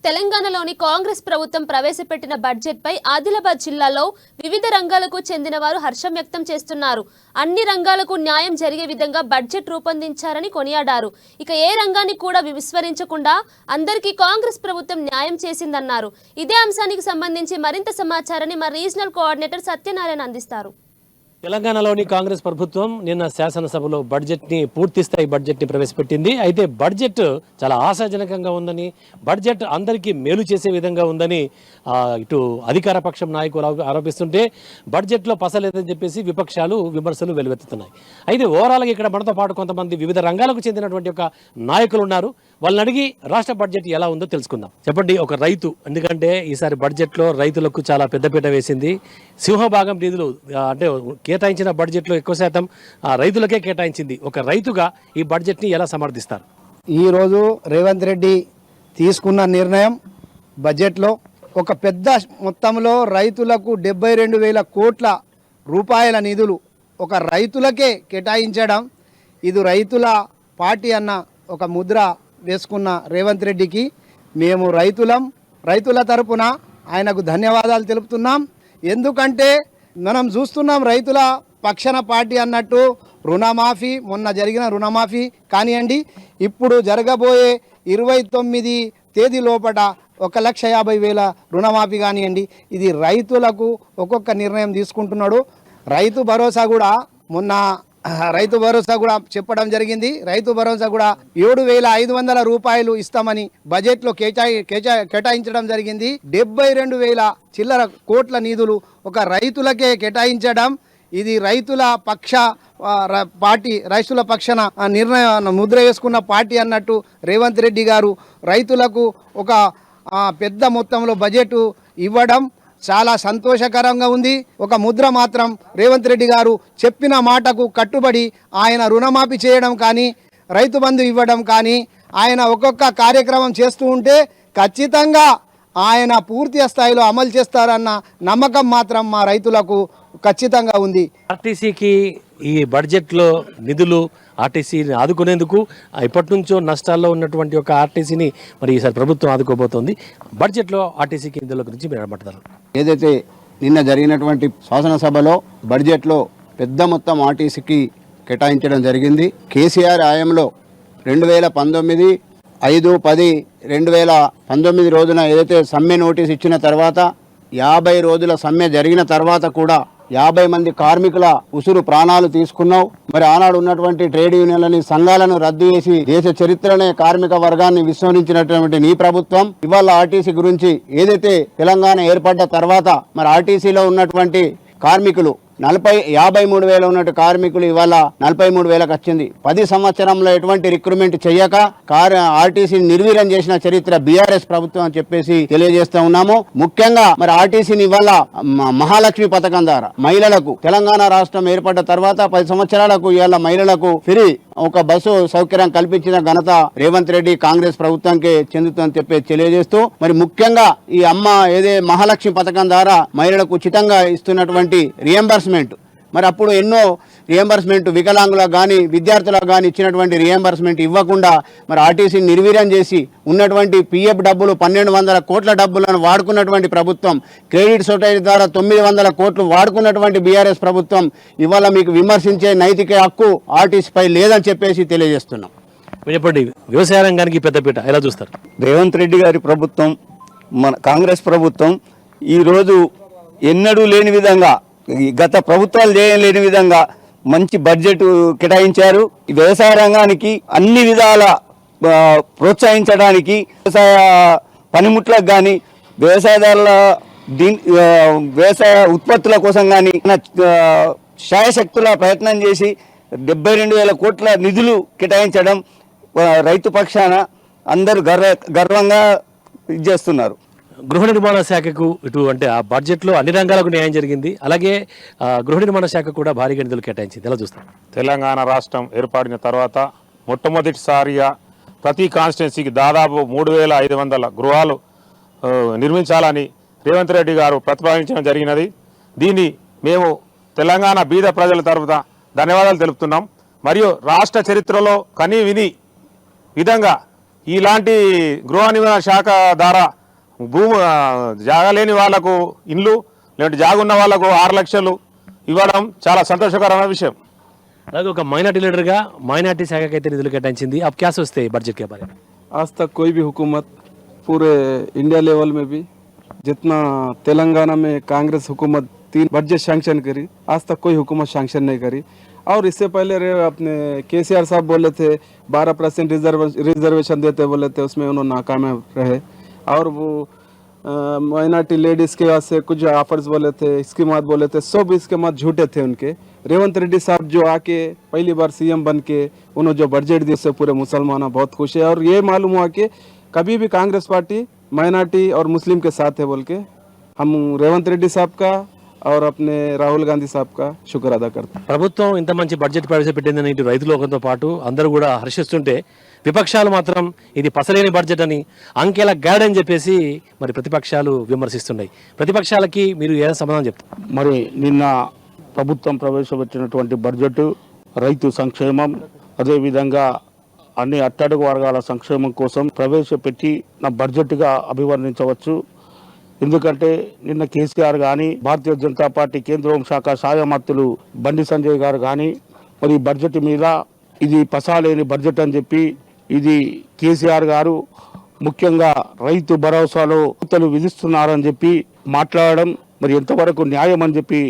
తెలంగాణలోని కాంగ్రెస్ ప్రభుత్వం ప్రవేశపెట్టిన బడ్జెట్పై ఆదిలాబాద్ జిల్లాలో వివిధ రంగాలకు చెందిన వారు హర్షం వ్యక్తం చేస్తున్నారు. అన్ని రంగాలకు న్యాయం జరిగే విధంగా బడ్జెట్ రూపొందించారని కొనియాడారు. ఇక ఏ రంగాన్ని కూడా విస్మరించకుండా అందరికీ కాంగ్రెస్ ప్రభుత్వం న్యాయం చేసిందన్నారు. ఇదే అంశానికి సంబంధించి మరింత సమాచారాన్ని మా రీజనల్ కోఆర్డినేటర్ సత్యనారాయణ అందిస్తారు. తెలంగాణలోని కాంగ్రెస్ ప్రభుత్వం నిన్న శాసనసభలో పూర్తి స్థాయి బడ్జెట్ ని ప్రవేశపెట్టింది. అయితే బడ్జెట్ చాలా ఆశాజనకంగా ఉందని, బడ్జెట్ అందరికీ మేలు చేసే విధంగా ఉందని ఇటు అధికార పక్షం నాయకులు ఆరోపిస్తుంటే బడ్జెట్లో పసలేదని చెప్పేసి విపక్షాలు విమర్శలు వెలువెత్తుతున్నాయి. అయితే ఓవరాల్గా ఇక్కడ మనతో పాటు కొంతమంది వివిధ రంగాలకు చెందినటువంటి ఒక నాయకులు ఉన్నారు. వాళ్ళని అడిగి రాష్ట్ర బడ్జెట్ ఎలా ఉందో తెలుసుకుందాం. చెప్పండి, ఒక రైతు, ఎందుకంటే ఈసారి బడ్జెట్లో రైతులకు చాలా పెద్దపీట వేసింది. సింహభాగం నిధులు అంటే కేటాయించిన బడ్జెట్లో ఎక్కువ శాతం రైతులకే కేటాయించింది. ఒక రైతుగా ఈ బడ్జెట్ని ఎలా సమర్థిస్తారు? ఈరోజు రేవంత్ రెడ్డి తీసుకున్న నిర్ణయం బడ్జెట్లో ఒక పెద్ద మొత్తంలో రైతులకు 72,000 కోట్ల రూపాయల నిధులు ఒక రైతులకే కేటాయించడం, ఇది రైతుల పార్టీ అన్న ఒక ముద్ర వేసుకున్న రేవంత్ రెడ్డికి మేము రైతుల తరపున ఆయనకు ధన్యవాదాలు తెలుపుతున్నాం. ఎందుకంటే మనం చూస్తున్నాం రైతుల పక్షాన పార్టీ అన్నట్టు రుణమాఫీ, మొన్న జరిగిన రుణమాఫీ కానివ్వండి, ఇప్పుడు జరగబోయే 29 తేదీ లోపల 1,50,000 రుణమాఫీ కానివ్వండి, ఇది రైతులకు ఒక్కొక్క నిర్ణయం తీసుకుంటున్నాడు. రైతు భరోసా కూడా మొన్న చెప్పడం జరిగింది. రైతు భరోసా కూడా 7,500 రూపాయలు ఇస్తామని బడ్జెట్లో కేటాయించడం జరిగింది. 72,000 చిల్లర కోట్ల నిధులు ఒక రైతులకే కేటాయించడం, ఇది రైతుల పక్షాన నిర్ణయం ముద్ర వేసుకున్న పార్టీ అన్నట్టు రేవంత్ రెడ్డి గారు రైతులకు ఒక పెద్ద మొత్తంలో బడ్జెట్ ఇవ్వడం చాలా సంతోషకరంగా ఉంది. ఒక ముద్ర మాత్రం రేవంత్ రెడ్డి గారు చెప్పిన మాటకు కట్టుబడి ఆయన రుణమాఫీ చేయడం కానీ, రైతు బంధు ఇవ్వడం కానీ, ఆయన ఒక్కొక్క కార్యక్రమం చేస్తూ ఉంటే ఖచ్చితంగా ఆయన పూర్తి స్థాయిలో అమలు చేస్తారన్న నమ్మకం మాత్రం మా రైతులకు ఖచ్చితంగా ఉంది. ఆర్టీసీకి ఈ బడ్జెట్లో నిధులు ఆర్టీసీని ఆదుకునేందుకు ఇప్పటి నుంచో నష్టాల్లో ఉన్నటువంటి ఒక ఆర్టీసీని మరి ఈసారి ప్రభుత్వం ఆదుకోబోతోంది. బడ్జెట్లో ఆర్టీసీకి నిధుల గురించి మీరు ఏమంటారు? ఏదైతే నిన్న జరిగినటువంటి శాసనసభలో బడ్జెట్లో పెద్ద మొత్తం ఆర్టీసీకి కేటాయించడం జరిగింది. కేసీఆర్ హయాంలో 2019 5/10/2019 రోజున ఏదైతే సమ్మె నోటీస్ ఇచ్చిన తర్వాత 50 రోజుల సమ్మె జరిగిన తర్వాత కూడా 50 మంది కార్మికుల ఉసురు ప్రాణాలు తీసుకున్నావు. మరి ఆనాడు ఉన్నటువంటి ట్రేడ్ యూనియన్లని, సంఘాలను రద్దు చేసి దేశ చరిత్రనే కార్మిక వర్గాన్ని విస్మరించినటువంటి నీ ప్రభుత్వం ఇవాళ ఆర్టీసీ గురించి ఏదైతే తెలంగాణ ఏర్పడ్డ తర్వాత మరి ఆర్టీసీలో ఉన్నటువంటి కార్మికులు 53,000 ఉన్నట్టు కార్మికులు ఇవాళ 43,000కి వచ్చింది. 10 సంవత్సరంలో ఎటువంటి రిక్రూట్మెంట్ చేయక ఆర్టీసీని నిర్వీర్యం చేసిన చరిత్ర బీఆర్ఎస్ ప్రభుత్వం అని చెప్పేసి తెలియజేస్తా ఉన్నాము. ముఖ్యంగా మరి ఆర్టీసీని ఇవాళ మహాలక్ష్మి పథకం ద్వారా మహిళలకు తెలంగాణ రాష్ట్రం ఏర్పడ్డ తర్వాత 10 సంవత్సరాలకు ఇవాళ మహిళలకు ఫ్రీ ఒక బస్సు సౌకర్యం కల్పించిన ఘనత రేవంత్ రెడ్డి కాంగ్రెస్ ప్రభుత్వానికి చెందుతుందని చెప్పి తెలియజేస్తూ మరి ముఖ్యంగా ఈ మహాలక్ష్మి పథకం ద్వారా మహిళలకు ఉచితంగా ఇస్తున్నటువంటి రియంబర్స్మెంట్, మరి అప్పుడు ఎన్నో రియంబర్స్మెంట్ వికలాంగులకు కానీ విద్యార్థులకు కానీ ఇచ్చినటువంటి రియంబర్స్మెంట్ ఇవ్వకుండా మరి ఆర్టీసీని నిర్వీర్యం చేసి ఉన్నటువంటి పిఎఫ్ డబ్బులు 1,200 కోట్ల డబ్బులను వాడుకున్నటువంటి ప్రభుత్వం, క్రెడిట్ సొసైటీ ద్వారా 900 కోట్లు వాడుకున్నటువంటి బీఆర్ఎస్ ప్రభుత్వం ఇవాళ మీకు విమర్శించే నైతిక హక్కు ఆర్టీసీపై లేదని చెప్పేసి తెలియజేస్తున్నాం. చెప్పండి, వ్యవసాయ రంగానికి పెద్దపీట ఎలా చూస్తారు? రేవంత్ రెడ్డి గారి ప్రభుత్వం, మన కాంగ్రెస్ ప్రభుత్వం ఈరోజు ఎన్నడూ లేని విధంగా, గత ప్రభుత్వాలు చేయలేని విధంగా మంచి బడ్జెట్ కేటాయించారు. వ్యవసాయ రంగానికి అన్ని విధాల ప్రోత్సహించడానికి, వ్యవసాయ పనిముట్లకు కానీ, వ్యవసాయదారుల వ్యవసాయ ఉత్పత్తుల కోసం కానీ శాయశక్తుల ప్రయత్నం చేసి 72,000 కోట్ల నిధులు కేటాయించడం రైతు పక్షాన అందరూ గర్వంగా చేస్తున్నారు. గృహ నిర్మాణ శాఖకు ఇటు అంటే ఆ బడ్జెట్లో అన్ని రంగాలకు న్యాయం జరిగింది. అలాగే గృహ నిర్మాణ శాఖ కూడా భారీగా నిధులు కేటాయించింది. ఎలా చూస్తారు? తెలంగాణ రాష్ట్రం ఏర్పడిన తర్వాత మొట్టమొదటిసారిగా ప్రతి కాన్స్టిట్యున్సీకి దాదాపు 3,500 గృహాలు నిర్మించాలని రేవంత్ రెడ్డి గారు ప్రతిపాదించడం జరిగినది. దీన్ని మేము తెలంగాణ బీద ప్రజల తరఫున ధన్యవాదాలు తెలుపుతున్నాం. మరియు రాష్ట్ర చరిత్రలో కనీ విని విధంగా ఇలాంటి గృహ నిర్మాణ శాఖ ద్వారా జాగా లేని వాళ్ళకు ఇండ్లు, లేదంటే జాగా ఉన్న వాళ్ళకు 6 లక్షలు ఇవ్వడం చాలా సంతోషకరమైన విషయం. అలాగే ఒక మైనార్టీ లీడర్గా మైనార్టీ శాఖకి అయితే నిధులు కేటాయించింది. अब क्या सोचते हैं बजट के बारे में? आज तक कोई भी हुकूमत पूरे इंडिया लेवल में भी जितना तेलंगाना में कांग्रेस हुकूमत 3 बजट सैंक्शन करी, आज तक कोई हुकूमत सैंक्शन नहीं करी। और इससे पहले अपने केसीआर साहब बोले थे 12% रिजर्वेशन देते बोले थे, उसमें उन्होंने नाकामयाब रहे। और वो माइनॉरिटी लेडीज़ के वास्ते कुछ ऑफर्स बोले थे, स्कीमात बोले थे, सब स्कीमात झूठे थे उनके। रेवंत रेड्डी साहब जो आके पहली बार सीएम बन के उन्होंने जो बजट दिए उससे पूरे मुसलमान बहुत खुश है। और ये मालूम हुआ कि कभी भी कांग्रेस पार्टी माइनॉरिटी और मुस्लिम के साथ है बोल के हम रेवंत रेड्डी साहब का और अपने రాహుల్ గాంధీ సాబ్ కా శుక్ర్ అదా కర్తా. ప్రభుత్వం ఇంత మంచి బడ్జెట్ ప్రవేశపెట్టిందని ఇటు రైతులతో పాటు అందరూ కూడా హర్షిస్తుంటే విపక్షాలు మాత్రం ఇది పసలేని బడ్జెట్ అని అంకెల గాడ్ అని చెప్పేసి మరి ప్రతిపక్షాలు విమర్శిస్తున్నాయి. ప్రతిపక్షాలకి మీరు ఏ సమాధానం చెప్తారు? మరి నిన్న ప్రభుత్వం ప్రవేశపెట్టినటువంటి బడ్జెట్ రైతు సంక్షేమం, అదేవిధంగా అన్ని అట్టడుగు వర్గాల సంక్షేమం కోసం ప్రవేశపెట్టిన బడ్జెట్గా అభివర్ణించవచ్చు. ఎందుకంటే నిన్న కేసీఆర్ కానీ, భారతీయ జనతా పార్టీ కేంద్ర హోంశాఖ సహాయ మంత్రులు బండి సంజయ్ గారు కానీ మరి బడ్జెట్ మీద ఇది పసాలేని బడ్జెట్ అని చెప్పి, ఇది కేసీఆర్ గారు ముఖ్యంగా రైతు భరోసాలో కోతలు విధిస్తున్నారని చెప్పి మాట్లాడడం మరి ఎంతవరకు న్యాయం అని చెప్పి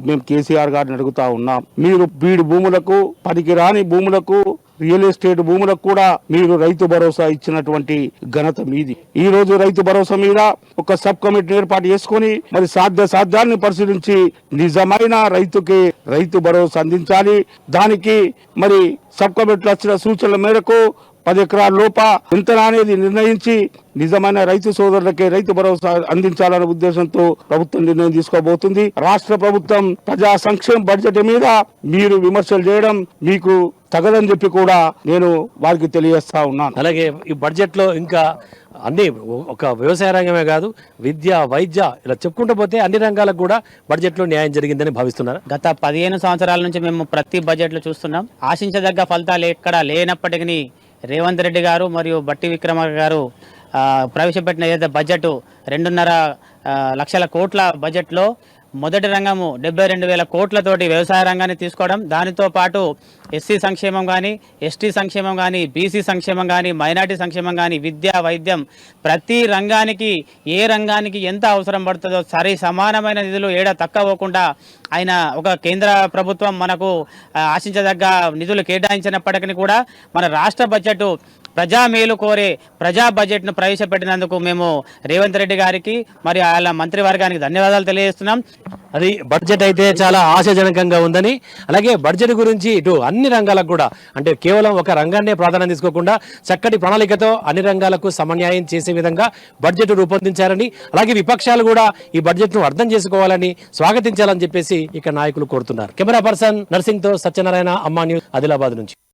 మేము కేసీఆర్ గారిని అడుగుతా ఉన్నాం. మీరు బీడు భూములకు, పనికిరాని భూములకు, రియల్ ఎస్టేట్ భూములకు కూడా మీరు రైతు భరోసా ఇచ్చినటువంటి ఘనత మీది. ఈ రోజు రైతు భరోసా మీద ఒక సబ్ కమిటీ ఏర్పాటు చేసుకుని మరి సాధ్యాన్ని పరిశీలించి నిజమైన రైతుకి రైతు భరోసా అందించాలి. దానికి మరి సబ్ కమిటీలో వచ్చిన సూచనల మేరకు 10 ఎకరాల లోప ఎంత అనేది నిర్ణయించి నిజమైన రైతు సోదరులకే రైతు భరోసా అందించాలనే ఉద్దేశంతో ప్రభుత్వం నిర్ణయం తీసుకోబోతుంది. రాష్ట్ర ప్రభుత్వం ప్రజా సంక్షేమ బడ్జెట్ మీద మీరు విమర్శలు చేయడం మీకు తగదని చెప్పి కూడా నేను వారికి తెలియజేస్తా ఉన్నాను. అలాగే ఈ బడ్జెట్ లో ఇంకా అన్ని ఒక వ్యవసాయ రంగమే కాదు, విద్య, వైద్య ఇలా చెప్పుకుంటూ పోతే అన్ని రంగాలకు కూడా బడ్జెట్ లో న్యాయం జరిగిందని భావిస్తున్నారు. గత 15 సంవత్సరాల నుంచి మేము ప్రతి బడ్జెట్ లో చూస్తున్నాం. ఆశించదగ్గ ఫలితాలు ఎక్కడా లేనప్పటికీ రేవంత్ రెడ్డి గారు మరియు బట్టి విక్రమార్క గారు ప్రవేశపెట్టిన ఏదైతే బడ్జెట్ 2.5 లక్షల కోట్ల బడ్జెట్లో మొదటి రంగము 72,000 కోట్లతోటి వ్యవసాయ రంగాన్ని తీసుకోవడం, దానితో పాటు ఎస్సీ సంక్షేమం కానీ, ఎస్టీ సంక్షేమం కానీ, బీసీ సంక్షేమం కానీ, మైనార్టీ సంక్షేమం కానీ, విద్య, వైద్యం ప్రతి రంగానికి ఏ రంగానికి ఎంత అవసరం పడుతుందో సమానమైన నిధులు ఏడా తక్కువ పోకుండా ఆయన ఒక కేంద్ర ప్రభుత్వం మనకు ఆశించదగ్గ నిధులు కేటాయించినప్పటికీ కూడా మన రాష్ట్ర బడ్జెట్ ప్రజా మేలు కోరే ప్రజా బడ్జెట్ను ప్రవేశపెట్టినందుకు మేము రేవంత్ రెడ్డి గారికి మరి వాళ్ళ మంత్రివర్గానికి ధన్యవాదాలు తెలియజేస్తున్నాం. అది బడ్జెట్ అయితే చాలా ఆశాజనకంగా ఉందని, అలాగే బడ్జెట్ గురించి ఇటు అన్ని రంగాలకు కూడా అంటే కేవలం ఒక రంగాన్నే ప్రాధాన్యం తీసుకోకుండా చక్కటి ప్రణాళికతో అన్ని రంగాలకు సమన్యాయం చేసే విధంగా బడ్జెట్ రూపొందించారని, అలాగే విపక్షాలు కూడా ఈ బడ్జెట్ను అర్థం చేసుకోవాలని, స్వాగతించాలని చెప్పేసి ఇక నాయకులు కోరుతున్నారు. కెమెరా పర్సన్ నర్సింగ్తో సత్యనారాయణ, అమ్మా న్యూస్, ఆదిలాబాద్ నుంచి.